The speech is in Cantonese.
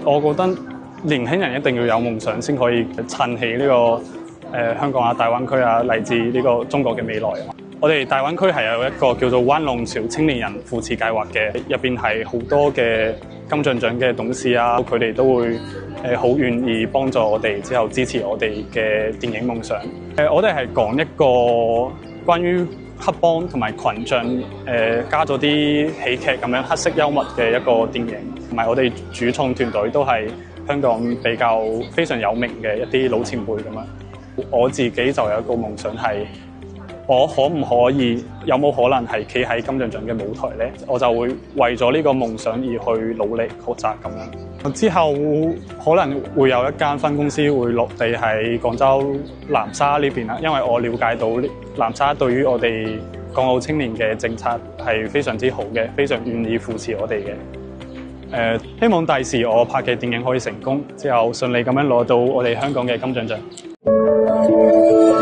我覺得年輕人一定要有夢想先可以撐起呢個香港啊、大灣區啊，嚟自呢個中國嘅未來啊。我哋大灣區係有一個叫做灣龍潮青年人扶持計劃嘅，入邊係好多嘅金像獎嘅董事啊，佢哋都會好願意幫助我哋，之後支持我哋嘅電影夢想。我哋係講一個關於黑幫同埋群像加咗啲喜劇咁樣黑色幽默嘅一個電影，同埋我哋主創團隊都係香港比較非常有名嘅一啲老前輩咁樣。我自己就有一個夢想係，我可唔可以有冇可能係企喺金像獎嘅舞台咧？我就會為咗呢個夢想而去努力學習咁樣。之後可能會有一間分公司會落地喺廣州南沙呢邊啦，因為我了解到南沙對於我哋港澳青年嘅政策係非常之好嘅，非常願意扶持我哋嘅。希望第時我拍嘅電影可以成功，之後順利咁樣攞到我哋香港嘅金像獎。